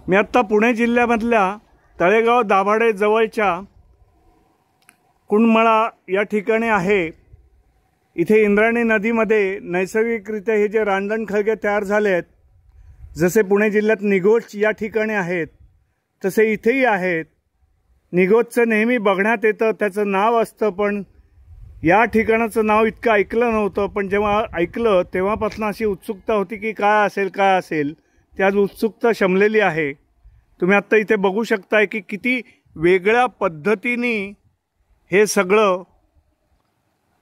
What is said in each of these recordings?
मी आत्ता पुणे जिल्ह्यामधल्या तळेगाव दाभाडे जवळच्या कुंडमळा या ठिकाणी आहे। इथे इंद्रायणी नदीमध्ये नैसर्गिकरित्या हे जे रांजण खळगे तयार झाले आहेत, जसे पुणे जिल्ह्यात निघोज या ठिकाणी आहेत तसे इथेही आहेत। निघोजचं नेहमी बघण्यात येतं, त्याचं नाव असतं, पण या ठिकाणाचं नाव इतकं ऐकलं नव्हतं। पण जेव्हा ऐकलं तेव्हापासून अशी उत्सुकता होती की काय असेल ती आज उत्सुकता शमलेली आहे। तुम्ही आत्ता इथे बघू शकताय की किती वेगळ्या पद्धतीने हे सगळं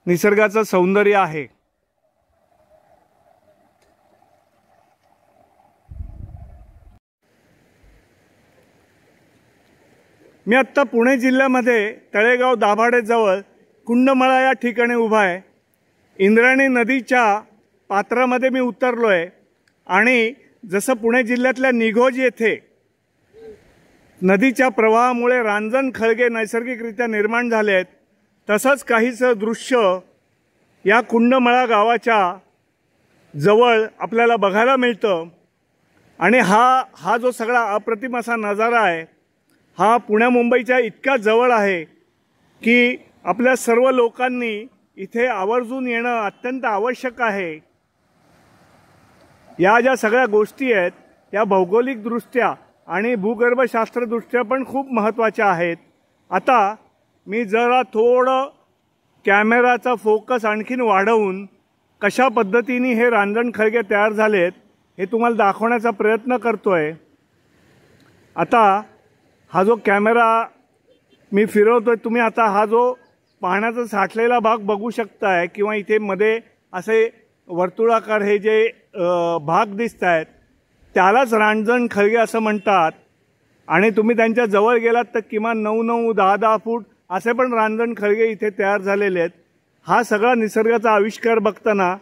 निसर्गाचं सौंदर्य आहे। मी आत्ता पुणे जिल्ह्यामध्ये तळेगाव दाभाडे जवळ कुंडमळा या ठिकाणी उभा आहे। इंद्रायणी नदीच्या पात्रामध्ये मी उतरलो आहे आणि जसं पुणे जिल्ह्यातल्या निघोज येथे नदीच्या प्रवाहामुळे रांजण खळगे नैसर्गिकरित्या निर्माण झाले आहेत, तसंच काहीसं दृश्य या कुंडमळा गावाच्या जवळ आपल्याला बघायला मिळतं। आणि हा जो सगळा अप्रतिम असा नजारा आहे, हा पुण्या मुंबईच्या इतका जवळ आहे की आपल्या सर्व लोकांनी इथे आवर्जून येणं अत्यंत आवश्यक आहे। या ज्या सगळ्या गोष्टी आहेत या भौगोलिकदृष्ट्या आणि भूगर्भशास्त्रदृष्ट्या पण खूप महत्त्वाच्या आहेत। आता मी जरा थोडं कॅमेराचा फोकस आणखीन वाढवून कशा पद्धतीने हे रांजण खळगे तयार झालेत हे तुम्हाला दाखवण्याचा प्रयत्न करतोय। आता हा जो कॅमेरा मी फिरवतोय, तुम्ही आता हा जो पाण्याचा साठलेला भाग बघू शकताय किंवा इथे मध्ये असे वर्तुळाकार हे जे भाग दिसत आहेत त्यालाच रांजण खळगे असं म्हणतात। आणि तुम्ही त्यांच्या जवळ गेलात तर किमान 9-9, 10-10 फूट असे पण रांजण खळगे इथे तयार झालेले आहेत। हा सगळा निसर्गाचा आविष्कार बघताना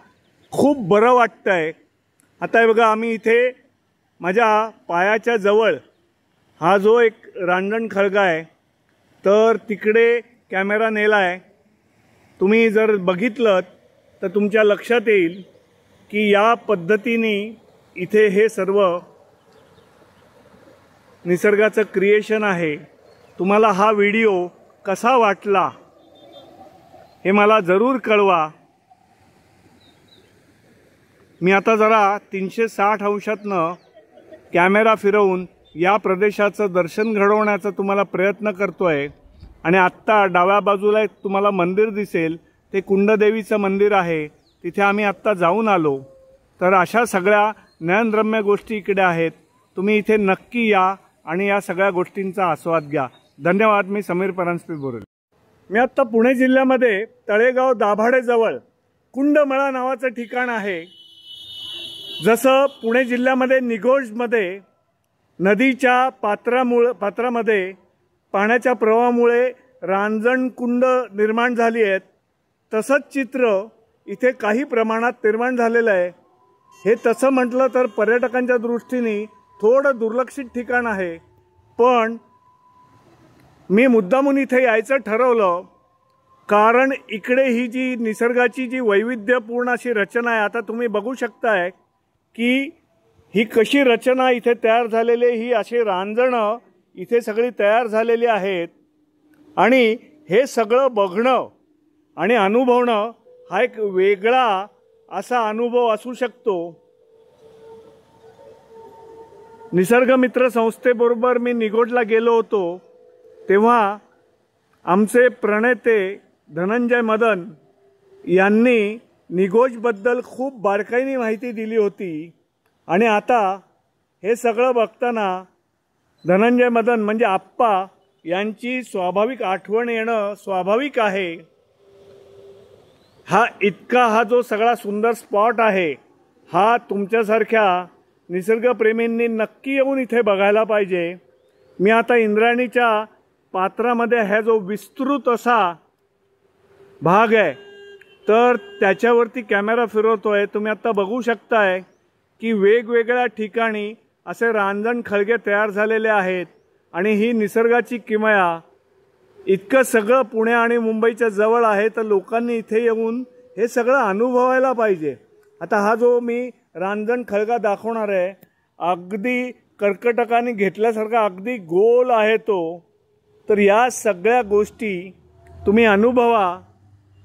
खूप बरं वाटतंय। आता हे बघा, आम्ही इथे माझ्या पायाच्या जवळ हा जो एक रांजण खळगा आहे, तर तिकडे कॅमेरा नेला आहे। तुम्ही जर बघितलं तर तुमच्या लक्षात येईल की या पद्धतीने इथे हे सर्व निसर्गाचं क्रिएशन आहे। तुम्हाला हा व्हिडिओ कसा वाटला हे मला जरूर कळवा। मी आता जरा 360 अंशातनं कॅमेरा फिरवून या प्रदेशाचं दर्शन घडवण्याचा तुम्हाला प्रयत्न करतोय। आणि आत्ता डाव्या बाजूला एक तुम्हाला मंदिर दिसेल, ते कुंडदेवीचं मंदिर आहे, तिथे आम्ही आत्ता जाऊन आलो। तर अशा सगळ्या नयनरम्य गोष्टी इकडे आहेत, तुम्ही इथे नक्की या आणि या सगळ्या गोष्टींचा आस्वाद घ्या। धन्यवाद। मी समीर परांजपे बोरेल। मी आत्ता पुणे जिल्ह्यामध्ये तळेगाव दाभाडे जवळ कुंडमळा नावाचं ठिकाण आहे। जसं पुणे जिल्ह्यामध्ये निघोजमध्ये नदीच्या पात्रामध्ये पाण्याच्या प्रवाहामुळे रांजण कुंड निर्माण झाली आहेत, तसंच चित्र इथे काही प्रमाणात निर्माण झालेलं आहे। हे तसं म्हटलं तर पर्यटकांच्या दृष्टीने थोडं दुर्लक्षित ठिकाण आहे, पण मी मुद्दामून इथे यायचं ठरवलं कारण इकडे ही जी निसर्गाची जी वैविध्यपूर्ण अशी रचना आहे, आता तुम्ही बघू शकताय की ही कशी रचना इथे तयार झालेली, ही अशी रांजणं इथे सगळी तयार झालेली आहेत। आणि हे सगळं बघणं आणि अनुभवणं हा एक वेगळा असा अनुभव असू शकतो। निसर्ग मित्र संस्थेबरोबर मी निघोजला गेलो होतो, तेव्हा आमचे प्रणेते धनंजय मदन यांनी निघोजबद्दल खूप बारकाईने माहिती दिली होती। आणि आता हे सगळं बघताना धनंजय मदन म्हणजे आप्पा यांची स्वाभाविक आठवण येणं स्वाभाविक आहे। हा जो सगळा सुंदर स्पॉट आहे, हा तुमच्यासारख्या निसर्गप्रेमींनी नक्की येऊन इथे बघायला पाहिजे। मी आता इंद्रायणीच्या पात्रामध्ये हा जो विस्तृत असा भाग आहे, तर त्याच्यावरती कॅमेरा फिरवतोय। तुम्ही आता बघू शकताय की वेगवेगळ्या ठिकाणी असे रांजण खळगे तयार झालेले आहेत। आणि ही निसर्गाची किमया इतकं सगळं पुणे आणि मुंबईच्या जवळ आहे, तर लोकांनी इथे येऊन हे सगळं अनुभवायला पाहिजे। आता हा जो मी रांजण खळगा दाखवणार आहे, अगदी कर्कटकाने घेतल्यासारखा अगदी गोल आहे तो। तर या सगळ्या गोष्टी तुम्ही अनुभवा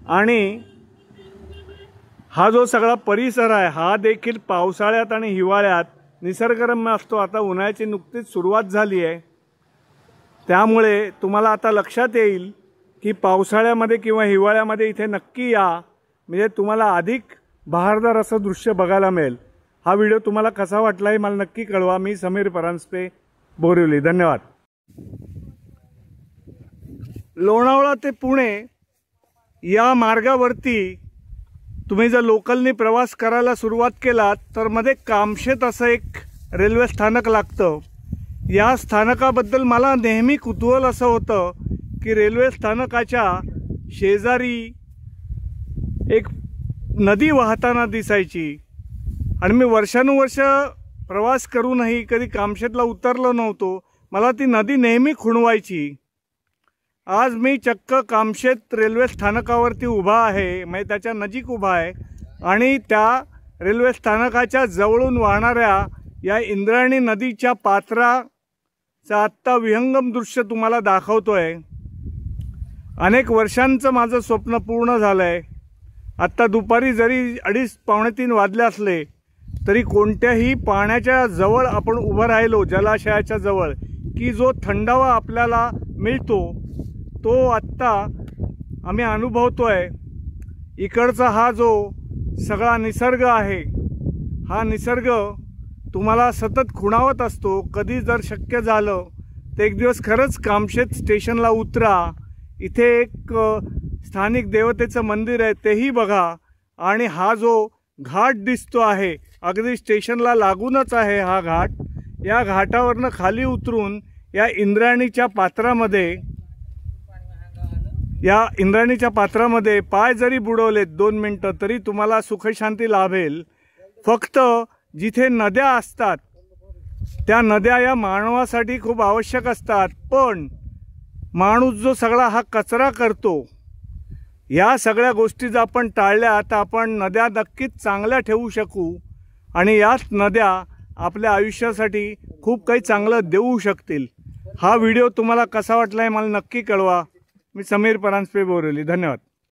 आणि हा जो सगळा परिसर आहे हा देखील पावसाळ्यात आणि हिवाळ्यात निसर्गरम्य असतो। आता उन्हाळ्याची नुकतीच सुरुवात झाली आहे, त्यामुळे तुम्हाला आता लक्षात येईल की पावसाळ्यामध्ये किंवा हिवाळ्यामध्ये इथे नक्की या, म्हणजे तुम्हाला अधिक बहारदार असं दृश्य बघायला मिळेल। हा व्हिडिओ तुम्हाला कसा वाटला हे मला नक्की कळवा। मी समीर परांजपे, बोरिवली। धन्यवाद। लोणावळा ते पुणे या मार्गावरती तुम्ही जर लोकलनी प्रवास करायला सुरुवात केलात तर मध्ये कामशेत असं एक रेल्वे स्थानक लागतं। या स्थानकाबद्दल मला नेहमी कुतूहल असं होतं की रेल्वे स्थानकाच्या शेजारी एक नदी वाहताना दिसायची आणि मी वर्षानुवर्ष प्रवास करूनही कधी कामशेतला उतरलो नव्हतो। मला ती नदी नेहमी खुणवायची। आज मी चक्क कामशेत रेल्वे स्थानकावरती उभा आहे, म्हणजे त्याच्या नजीक उभा आहे आणि त्या रेल्वे स्थानकाच्या जवळून वाहणाऱ्या या इंद्रायणी नदीच्या पात्राचं आत्ता विहंगम दृश्य तुम्हाला दाखवतोय। अनेक वर्षांचं माझं स्वप्न पूर्ण झालं आहे। आत्ता दुपारी जरी 2:30-3 वाजले असले तरी कोणत्याही पाण्याच्या जवळ आपण उभं राहिलो, जलाशयाच्या जवळ, की जो थंडावा आपल्याला मिळतो तो आत्ता आम्ही अनुभवतोय। इकडचा हा जो सगळा निसर्ग आहे, हा निसर्ग तुम्हाला सतत खुणावत असतो। कधी जर शक्य झालं तर एक दिवस खरंच कामशेत स्टेशनला उतरा, इथे एक स्थानिक देवतेचं मंदिर आहे तेही बघा आणि हा जो घाट दिसतो आहे अगदी स्टेशनला लागूनच आहे हा घाट, या घाटावरनं खाली उतरून या इंद्रायणीच्या पात्रामध्ये पाय जरी बुडवलेत 2 मिनिटं तरी तुम्हाला सुखशांती लाभेल। फक्त जिथे नद्या असतात त्या नद्या या मानवासाठी खूप आवश्यक असतात, पण माणूस जो सगळा हा कचरा करतो, या सगळ्या गोष्टी जर आपण टाळल्या तर आपण नद्या नक्कीच चांगल्या ठेवू शकू आणि याच नद्या आपल्या आयुष्यासाठी खूप काही चांगलं देऊ शकतील। हा व्हिडिओ तुम्हाला कसा वाटला हे मला नक्की कळवा। मी समीर परांजपे, बोरिवली। धन्यवाद।